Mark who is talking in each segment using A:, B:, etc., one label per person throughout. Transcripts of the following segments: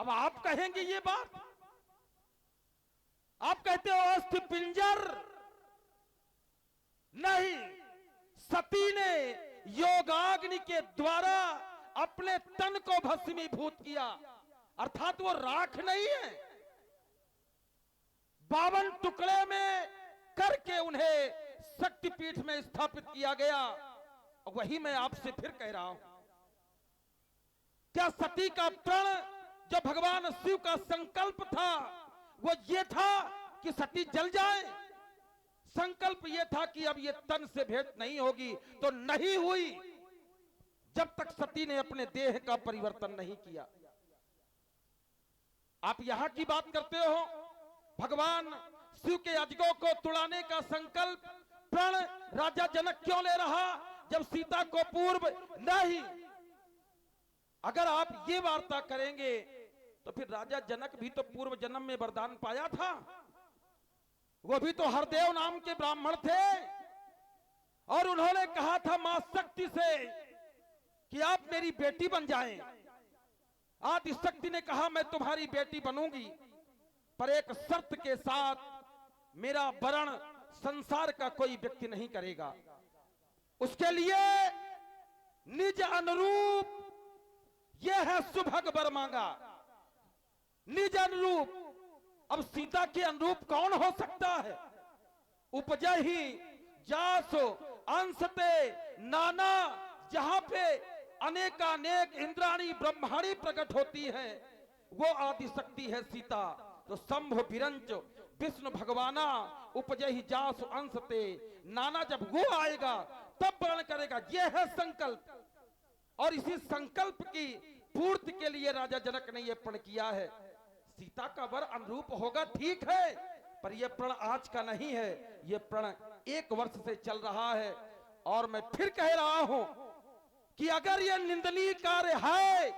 A: अब आप कहेंगे ये बात, आप कहते हो अस्थि पिंजर, नहीं, सती ने योगाग्नि के द्वारा अपने तन को भस्मीभूत किया, अर्थात वो राख नहीं है, 52 टुकड़े में करके उन्हें शक्तिपीठ में स्थापित किया गया। वही मैं आपसे फिर कह रहा हूं, क्या सती का प्रण जो भगवान शिव का संकल्प था वो ये था कि सती जल जाए? संकल्प ये था कि अब ये तन से भेंट नहीं होगी, तो नहीं हुई जब तक सती ने अपने देह का परिवर्तन नहीं किया। आप यहां की बात करते हो, भगवान शिव के अजगों को तुड़ाने का संकल्प प्रण राजा जनक क्यों ले रहा जब सीता को पूर्व नहीं? अगर आप ये वार्ता करेंगे तो फिर राजा जनक भी तो पूर्व जन्म में वरदान पाया था, वो भी तो हरदेव नाम के ब्राह्मण थे, और उन्होंने कहा था मां शक्ति से कि आप मेरी बेटी बन जाएं। आदि शक्ति ने कहा मैं तुम्हारी बेटी बनूंगी, पर एक शर्त के साथ, मेरा वरण संसार का कोई व्यक्ति नहीं करेगा। उसके लिए निज अनुरूप, यह है सुभग वर मांगा, निज अनुरूप। अब सीता के अनुरूप कौन हो सकता है? उपजहि जासो अंशते नाना, जहां पे अनेकानेक इंद्राणी ब्रह्माणी प्रकट होती है, वो आदि शक्ति है सीता। तो शंभु बिरंच विष्णु भगवाना उपजहि जासु अंशते नाना, जब वो आएगा तब वर्ण करेगा। यह है संकल्प, और इसी संकल्प की पूर्ति के लिए राजा जनक ने यह प्रण किया है। सीता का वर अनुरूप होगा, ठीक है, पर यह प्रण आज का नहीं है, यह प्रण 1 वर्ष से चल रहा है। और मैं फिर कह रहा हूं कि अगर यह निंदनीय कार्य है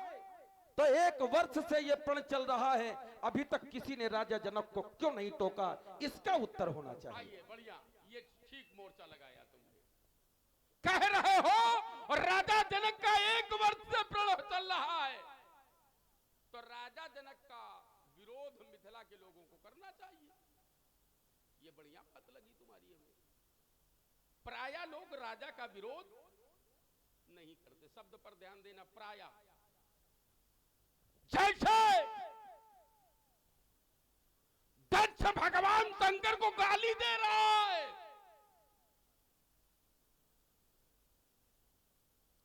A: तो 1 वर्ष से यह प्रण चल रहा है, अभी तक किसी ने राजा जनक को क्यों नहीं टोका? इसका उत्तर होना चाहिए।
B: बढ़िया, ये ठीक मोर्चा लगाया तुमने। कह रहे हो और राजा जनक का 1 वर्ष से प्रण चल रहा है, तो राजा जनक का विरोध मिथिला के लोगों को करना चाहिए। ये बढ़िया बात लगी तुम्हारी हमें। प्राय लोग राजा का विरोध नहीं करते। शब्द पर ध्यान देना, प्राय। जैसे दक्ष भगवान शंकर को गाली दे रहा है,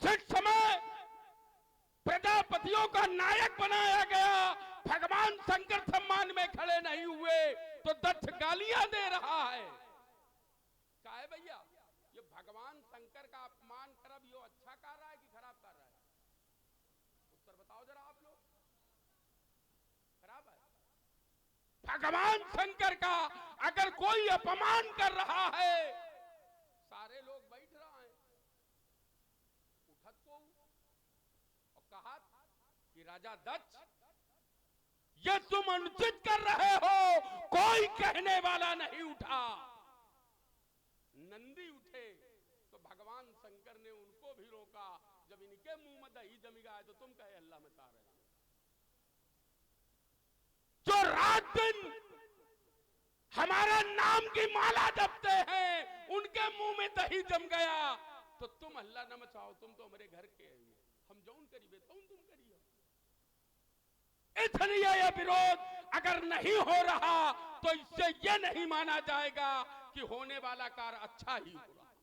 B: जिस समय प्रजापतियों का नायक बनाया गया, भगवान शंकर सम्मान में खड़े नहीं हुए, तो दक्ष गालियां दे रहा है। क्या है भैया, ये भगवान शंकर का अपमान कर, अब ये अच्छा कर रहा है कि खराब कर रहा है? उत्तर बताओ जरा आप लोग। खराब है। भगवान शंकर का अगर कोई अपमान कर रहा है, सारे लोग बैठ रहे हैं, उठत को और कहा कि राजा दक्ष, ये तुम अनुचित कर रहे हो, कोई कहने वाला नहीं उठा। नंदी उठे तो भगवान शंकर ने उनको भी रोका। जब इनके मुंह में दही जमी गया तो तुम कहे अल्लाह मचा रहे हो। जो रात दिन हमारा नाम की माला जपते हैं, उनके मुंह में दही जम गया तो तुम अल्लाह न मचाओ, तुम तो हमारे घर के हैं, हम जौन करीबे तुम करिए। इसलिए यह विरोध अगर नहीं हो रहा तो इससे यह नहीं माना जाएगा कि होने वाला कार्य अच्छा ही हो रहा।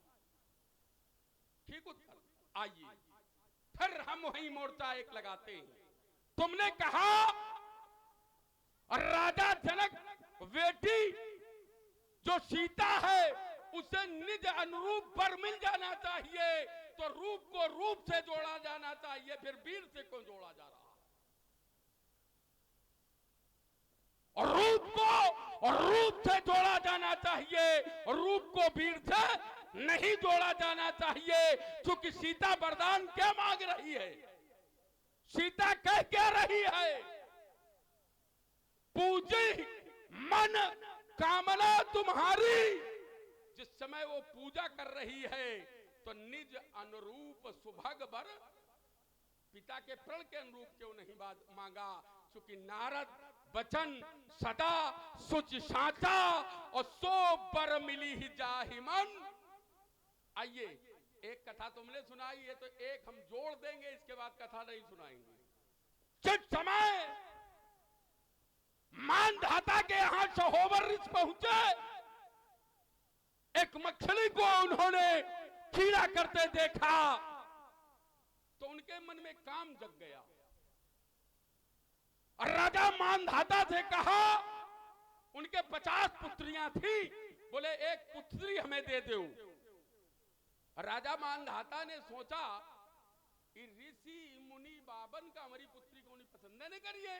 B: ठीक उत्तर। आइए फिर हम वही मोर्चा एक लगाते हैं। तुमने कहा राजा जनक बेटी जो सीता है उसे निज अनुरूप वर मिल जाना चाहिए, तो रूप को रूप से जोड़ा जाना चाहिए, फिर वीर से क्यों जोड़ा जा रहा? और रूप से जोड़ा जाना चाहिए, रूप को वीर से नहीं जोड़ा जाना चाहिए। क्योंकि सीता वरदान क्या मांग रही है? सीता कह क्या रही है? पूजी मन कामना तुम्हारी। जिस समय वो पूजा कर रही है तो निज अनुरूप सुभग वर पिता के प्रण के अनुरूप क्यों नहीं बात मांगा? क्योंकि नारद वचन सदा सुच साचा और सो बर मिली ही जाहि मन। आइए एक कथा तुमने सुनाई है तो एक हम जोड़ देंगे, इसके बाद कथा नहीं सुनाएंगे। जिस समय मानधाता के यहां सहोवर ऋषि पहुंचे, एक मछली को उन्होंने कीड़ा करते देखा तो उनके मन में काम जग गया और राजा मानधाता से कहा, उनके 50 पुत्रियां थी, बोले एक पुत्री हमें दे दो। राजा मानधाता ने सोचा ऋषि मुनि बाबन का हमारी पुत्री को नहीं पसंद नहीं करिए,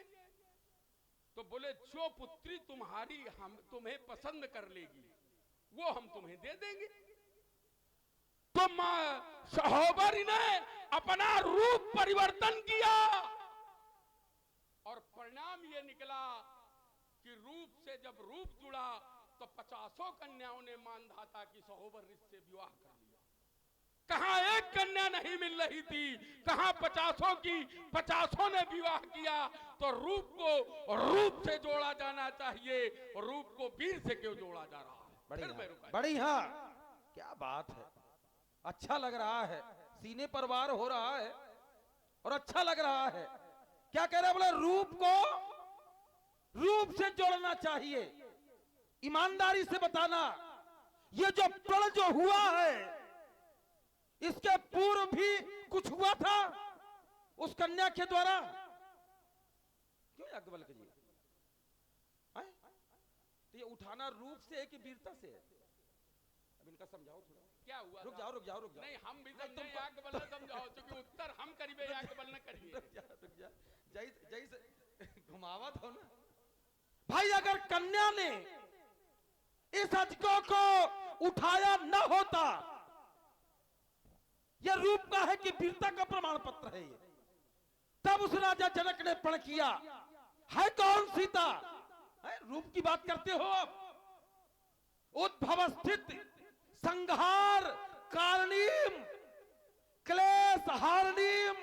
B: तो बोले जो पुत्री तुम्हारी हम तुम्हें पसंद कर लेगी वो हम तुम्हें दे देंगे। तो सहोबर ने अपना रूप परिवर्तन किया और परिणाम ये निकला कि रूप से जब रूप जुड़ा तो 50 कन्याओं ने मानधाता की सहोबर ऋषि से विवाह कर लिया। कहां एक कन्या नहीं मिल रही थी, कहां 50 की 50 ने विवाह किया। तो रूप को रूप से जोड़ा जाना चाहिए, रूप को वीर से क्यों जोड़ा जा रहा है?
A: बढ़िया, क्या बात है, अच्छा लग रहा है, सीने पर वार हो रहा है और अच्छा लग रहा है। क्या कह रहे हैं? बोले रूप को रूप से जोड़ना चाहिए, ईमानदारी से बताना। ये जो प्रण जो हुआ है इसके पूर्व भी कुछ हुआ था उस कन्या के द्वारा? क्यों याज्ञवल्क्य जी? तो ये उठाना रूप से है कि वीरता से है? अब इनका समझाओ थोड़ा।
B: क्या हुआ?
A: रुक जाओ।
B: नहीं हम भी समझे, याज्ञवल्क्य समझाओ, क्योंकि उत्तर हम करीबे याज्ञवल्क्य करिए।
A: रुक जा, जैसे घुमावत हो ना भाई। अगर कन्या ने इस अजगो को उठाया न होता, यह रूप का है कि वीरता का प्रमाण पत्र है ये, तब उस राजा जनक ने प्रण किया। है कौन सीता? है रूप की बात करते हो आप? उद्भव स्थित संहार कारणीम क्लेश हारणीम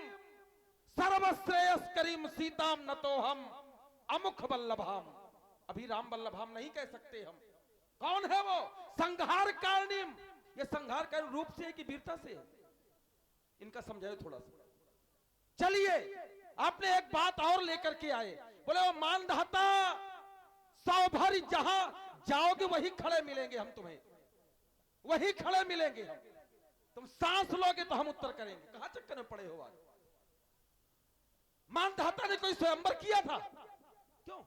A: सर्वश्रेयस्करीम सीताम न तो हम अमुख वल्लभाम। अभी राम वल्लभाम नहीं कह सकते हम। कौन है वो? संहार कारणीम। ये संहार कारण रूप से है कि वीरता से है? इनका समझाओ थोड़ा सा। चलिए आपने एक बात और लेकर के आए, बोले वो मानधाता सौभरी जहां जाओगे वही खड़े मिलेंगे हम तुम्हें, वही खड़े मिलेंगे हम। तुम सांस लोगे तो हम उत्तर करेंगे। कहां चक्कर में पड़े हो आज? मानधाता ने कोई स्वयंवर किया था? क्यों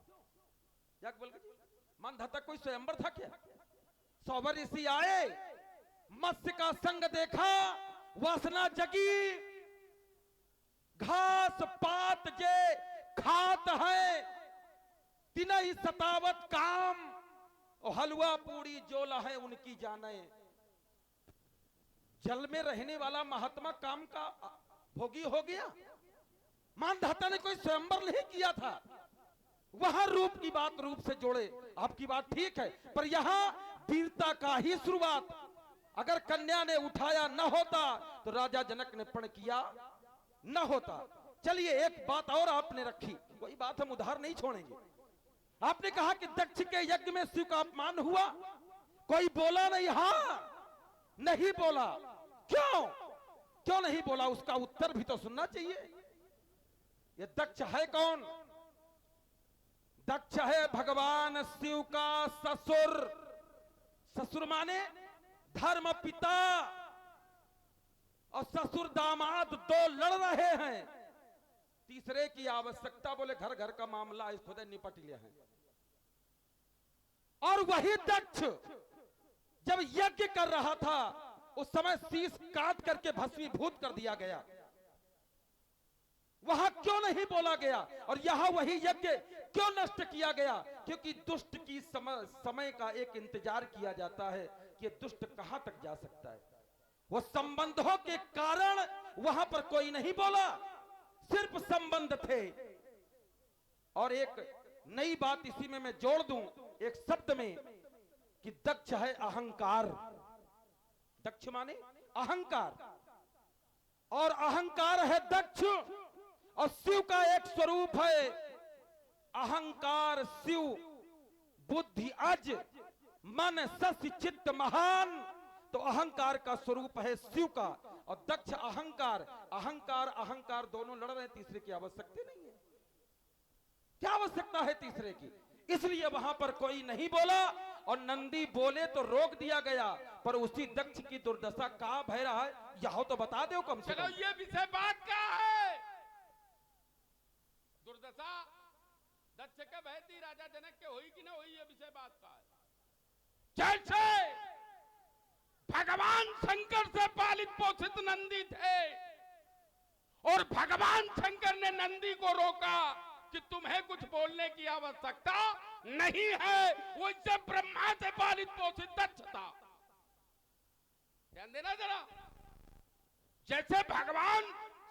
A: याज्ञवल्क्य जी, मानधाता कोई स्वयंवर था क्या? सौभर ऋषि आए, मत्स्य का संग देखा, वासना जगी, घास पात जे खात है, तिनहि सतावत काम, और हलवा पूरी जो लहे उनकी जाने। जल में रहने वाला महात्मा काम का भोगी हो गया। मानधाता ने कोई स्वयंवर नहीं किया था। वहां रूप की बात रूप से जोड़े, आपकी बात ठीक है, पर यहां वीरता का ही शुरुआत। अगर कन्या ने उठाया न होता तो राजा जनक ने प्रण किया न होता। चलिए एक बात और आपने रखी, वही बात हम उधार नहीं छोड़ेंगे। आपने कहा कि दक्ष के यज्ञ में शिव का अपमान हुआ, कोई बोला नहीं? हाँ, नहीं बोला। क्यों नहीं बोला? उसका उत्तर भी तो सुनना चाहिए। ये दक्ष है कौन? दक्ष है भगवान शिव का ससुर। ससुर माने धर्म पिता, और ससुर दामाद दो लड़ रहे हैं, तीसरे की आवश्यकता, बोले घर घर का मामला इस खुद निपट लिया है। और वही दक्ष जब यज्ञ कर रहा था उस समय शीश काट करके भस्मीभूत कर दिया गया। वहां क्यों नहीं बोला गया? और यहां वही यज्ञ क्यों नष्ट किया गया? क्योंकि दुष्ट की समय का एक इंतजार किया जाता है कि दुष्ट कहां तक जा सकता है। वो संबंधों के कारण वहां पर कोई नहीं बोला, सिर्फ संबंध थे। और एक नई बात इसी में मैं जोड़ दूं एक शब्द में कि दक्ष है अहंकार। दक्ष माने अहंकार, और अहंकार है दक्ष। और शिव का एक स्वरूप है अहंकार शिव, बुद्धि अज, मन शशि चित्त महान। तो अहंकार का स्वरूप है शिव का, और दक्ष अहंकार। अहंकार अहंकार दोनों लड़ रहे हैं, तीसरे की आवश्यकता नहीं है। क्या आवश्यकता है तीसरे की? इसलिए वहां पर कोई नहीं बोला, और नंदी बोले तो रोक दिया गया। पर उसी दक्ष की दुर्दशा का भय रहा है, यह तो बता दो कम से
B: चलो
A: कम।
B: ये विषय बात क्या है? दुर्दशा दक्ष के भयती राजा जनक के हुई कि ना हुई, ये विषय बात का है। जैसे भगवान शंकर से पालित पोषित नंदी थे, और भगवान शंकर ने नंदी को रोका कि तुम्हें कुछ बोलने की आवश्यकता नहीं है, वो इससे ब्रह्मा से पालित पोषित दक्ष था। ध्यान देना जरा। जैसे भगवान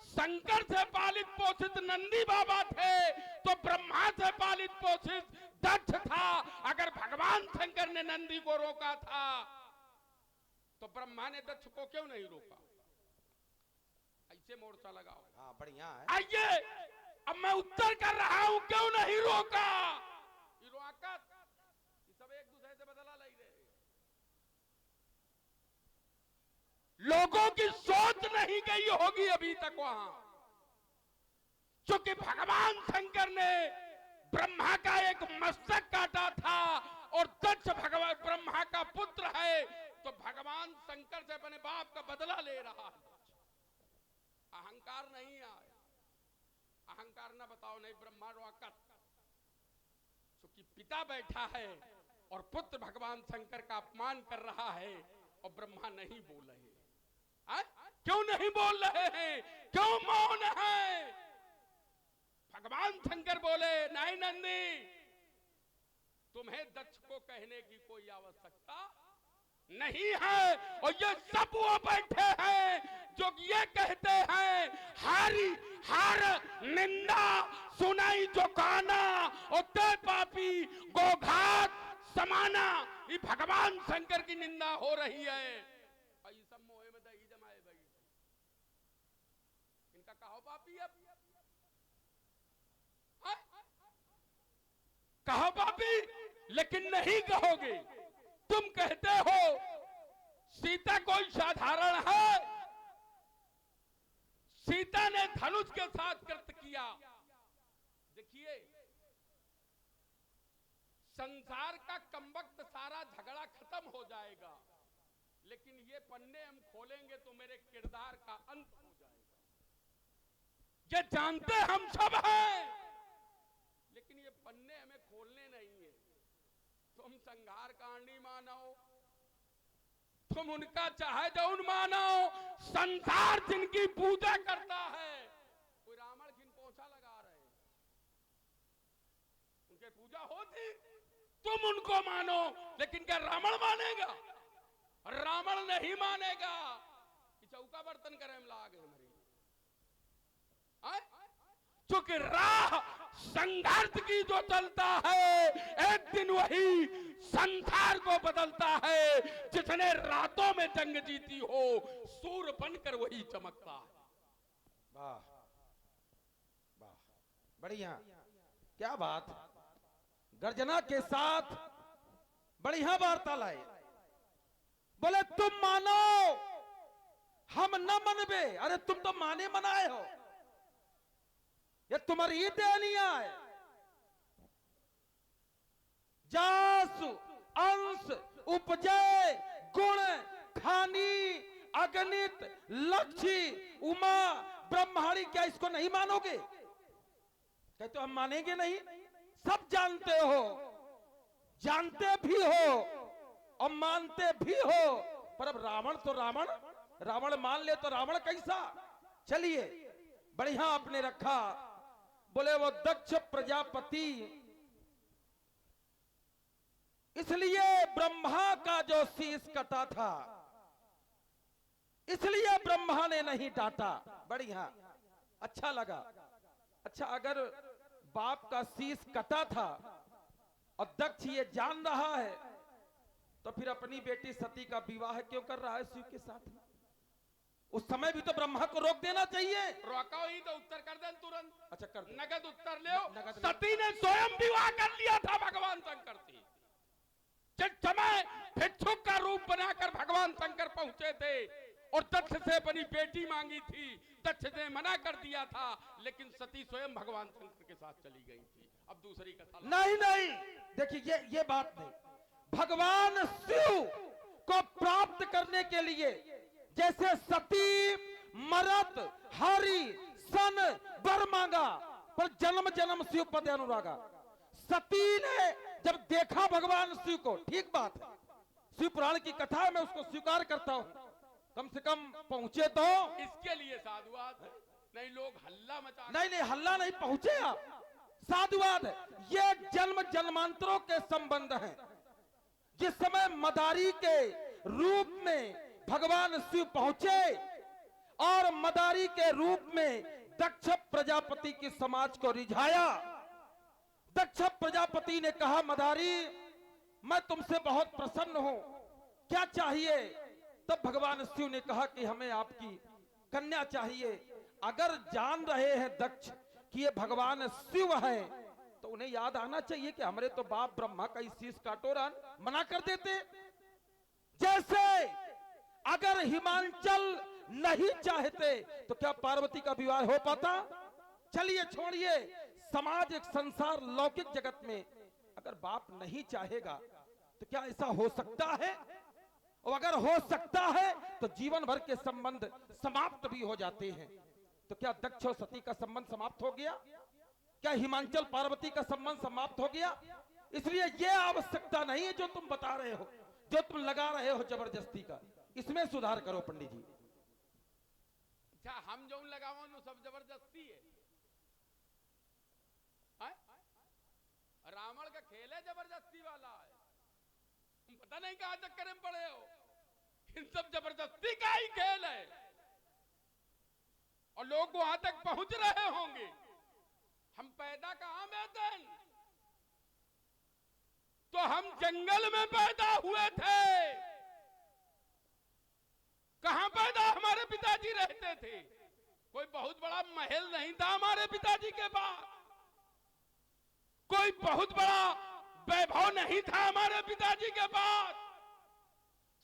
B: शंकर से पालित पोषित नंदी बाबा थे, तो ब्रह्मा से पालित पोषित दक्ष था। अगर भगवान शंकर ने नंदी को रोका था, तो ब्रह्मा ने दक्ष को क्यों नहीं रोका? ऐसे मोर्चा लगाओ।
A: हाँ बढ़िया है।
B: आइए अब मैं उत्तर कर रहा हूं, क्यों नहीं रोका? ये सब एक दूसरे से बदला ले रहे। लोगों की सोच नहीं गई होगी अभी तक वहां, क्योंकि भगवान शंकर ने ब्रह्मा का एक मस्तक काटा था, और दक्ष भगवान ब्रह्मा का पुत्र है, तो भगवान शंकर से अपने बाप का बदला ले रहा है। अहंकार नहीं आया, अहंकार ना बताओ नहीं ब्रह्मा रोकत, क्योंकि पिता बैठा है और पुत्र भगवान शंकर का अपमान कर रहा है, और ब्रह्मा नहीं बोल रहे। क्यों नहीं बोल रहे हैं? क्यों मौन है? भगवान शंकर बोले, नहीं नंदी, तुम्हें दक्ष को कहने की कोई आवश्यकता नहीं है। और ये सब वो बैठे हैं जो ये कहते हैं, हार निंदा सुनाई जो काना, और ते पापी गोघात समाना। ये भगवान शंकर की निंदा हो रही है। और ये सब मोहे में दही जमाए भाई, इनका कहो पापी। अब कहो पापी, लेकिन नहीं कहोगे। तुम कहते हो सीता कोई साधारण है, सीता ने धनुष के साथ कृत किया। देखिए, संसार का कमबख्त सारा झगड़ा खत्म हो जाएगा, लेकिन ये पन्ने हम खोलेंगे तो मेरे किरदार का अंत हो जाएगा। ये जानते हम सब हैं, लेकिन ये पन्ने हमें खोलने नहीं है। तुम संघार कांडी मानो, तुम उनका चाहे जौन मानो, संसार जिनकी पूजा करता है। कोई रावण जिन पोछा लगा रहे हैं, उनके पूजा होती, तुम उनको मानो, लेकिन क्या रावण मानेगा? रावण नहीं मानेगा कि चौका बर्तन करे हम लागे हमारी। क्योंकि राह संघर्ष की जो चलता है, एक दिन वही संसार को बदलता है। जिसने रातों में जंग जीती हो, सूर्य बनकर वही चमकता है।
A: वाह वाह, बढ़िया, क्या बात। गर्जना के साथ बढ़िया वार्ता लाए। बोले तुम मानो, हम न मनबे। अरे तुम तो माने मनाए हो, ये तुम्हारी देनिया है। जासु अंश उपजय गुण खानी अगणित लक्ष्य उमा ब्रह्माणी, क्या इसको नहीं मानोगे? कहते हम मानेंगे नहीं। सब जानते हो, जानते भी हो और मानते भी हो, पर अब रावण तो रावण मान ले तो रावण कैसा? चलिए, बढ़िया आपने रखा। बोले वो दक्ष प्रजापति, इसलिए ब्रह्मा का जो शीश कटा था, इसलिए ब्रह्मा ने नहीं डांटा। बढ़िया, अच्छा लगा। अच्छा, अगर बाप का शीश कटा था और दक्ष ये जान रहा है, तो फिर अपनी बेटी सती का विवाह क्यों कर रहा है शिव के साथ में? उस समय भी तो ब्रह्मा को रोक देना चाहिए।
B: रोको ही तो उत्तर कर दे तुरंत।
A: अच्छा कर दे।
B: नगद उत्तर ले।
A: नगद ले।
B: सती ने स्वयं विवाह कर लिया था भगवान शंकर से। जिस समय भिक्षुक का रूप बनाकर भगवान शंकर पहुंचे थे और दक्ष से अपनी बेटी मांगी थी, दक्ष ने मना कर दिया था, लेकिन सती स्वयं भगवान शंकर के साथ चली गई थी। अब दूसरी कथा।
A: नहीं नहीं, देखिए ये बात नहीं। भगवान शिव को प्राप्त करने के लिए जैसे सती मरत हरि सन वर मांगा, पर जन्म जन्म शिव पद अनुरागा। सती ने जब देखा भगवान शिव को, ठीक बात है, शिव पुराण की कथा है, मैं उसको स्वीकार करता हूं, कम से कम पहुंचे तो
B: इसके लिए साधुवाद है। नहीं लोग हल्ला मचा।
A: नहीं नहीं, हल्ला नहीं, पहुंचे आप, साधुवाद है। ये जन्म जन्मांतरों के संबंध हैं। जिस समय मदारी के रूप में भगवान शिव पहुंचे और मदारी के रूप में दक्ष प्रजापति की समाज को रिझाया, दक्ष प्रजापति ने कहा मदारी मैं तुमसे बहुत प्रसन्न हूं, क्या चाहिए? तब भगवान शिव ने कहा कि हमें आपकी कन्या चाहिए। अगर जान रहे हैं दक्ष कि ये भगवान शिव है, तो उन्हें याद आना चाहिए कि हमारे तो बाप ब्रह्मा का शीश काटो रन मना कर देते। जैसे अगर हिमांचल नहीं चाहते तो क्या पार्वती का विवाह हो पाता? चलिए छोड़िए, समाज एक संसार लौकिक जगत में अगर बाप नहीं चाहेगा तो क्या ऐसा हो सकता है? और अगर हो सकता है तो जीवन भर के संबंध समाप्त भी हो जाते हैं। तो क्या दक्ष और सती का संबंध समाप्त हो गया? क्या हिमांचल पार्वती का संबंध समाप्त हो गया? इसलिए यह आवश्यकता नहीं है जो तुम बता रहे हो, जो तुम लगा रहे हो जबरदस्ती का, इसमें सुधार करो पंडित जी।
B: अच्छा, हम जो लगाओ तो सब जबरदस्ती है? रावण का खेल है जबरदस्ती वाला है। तुम पता नहीं कहां चक्कर में पड़े हो। इन सब जबरदस्ती का ही खेल है और लोग वहां तक पहुंच रहे होंगे। हम पैदा कहां में थे? तो हम जंगल में पैदा हुए थे। कहां पैदा हमारे पिताजी रहते थे? कोई बहुत बड़ा महल नहीं था हमारे पिताजी के पास, कोई बहुत बड़ा वैभव नहीं था हमारे पिताजी के पास।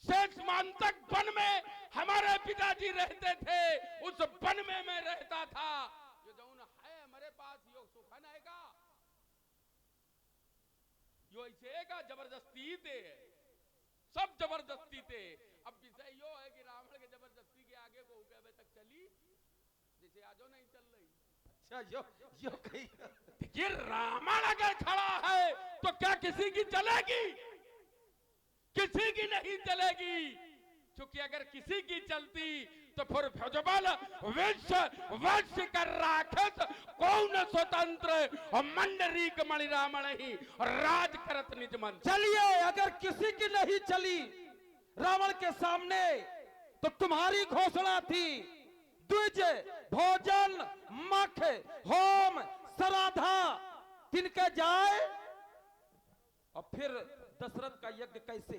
B: शेष मांतक वन में हमारे पिताजी रहते थे, उस वन में मैं रहता था। जो जौन है हमारे पास यो सुखन आएगा, यो ऐसे का जबरदस्ती थे, सब जबरदस्ती थे। अब विषय यो है कि रावण के जबरदस्ती के आगे को हुक्म तक चली, जैसे आजो नहीं चल रही।
A: अच्छा, यो कहीं
B: ये रावण अगर खड़ा है तो क्या किसी की चलेगी? किसी की नहीं चलेगी, क्योंकि अगर किसी की चलती तो फिर भुजबल विश्व वश कर राक्षस कौन स्वतंत्र और मंडरीक मणि रावण ही राज करत निज मन।
A: चलिए, अगर किसी की नहीं चली रावण के सामने तो तुम्हारी घोषणा थी द्विज भोजन मख होम सराधा तिनके जाए। और फिर दशरथ का यज्ञ कैसे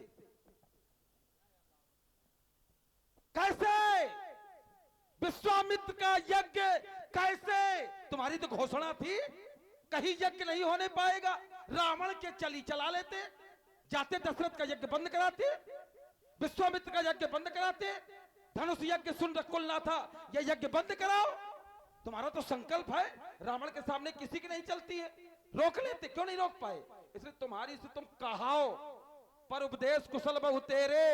A: विश्वामित्र का यज्ञ कैसे? तुम्हारी तो घोषणा थी कहीं यज्ञ नहीं होने पाएगा। रावण के चली चला लेते, जाते दशरथ का यज्ञ बंद कराते, विश्वामित्र का यज्ञ बंद कराते, धनुष यज्ञ सुन रकुल ना था, यह यज्ञ बंद कराओ। तुम्हारा तो संकल्प है, रावण के सामने किसी की नहीं चलती है, रोक लेते, क्यों नहीं रोक पाए? इसलिए तुम्हारी से तुम कहाओ पर उपदेश कुशल बहु तेरे,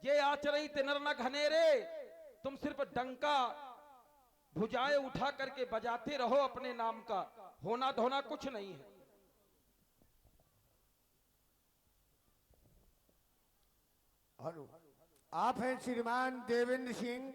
A: ये आचरई ते नर न घनेरे। तुम सिर्फ डंका भुजाएं उठा करके बजाते रहो अपने नाम का, होना धोना कुछ नहीं है।
C: हेलो, आप हैं श्रीमान देवेंद्र सिंह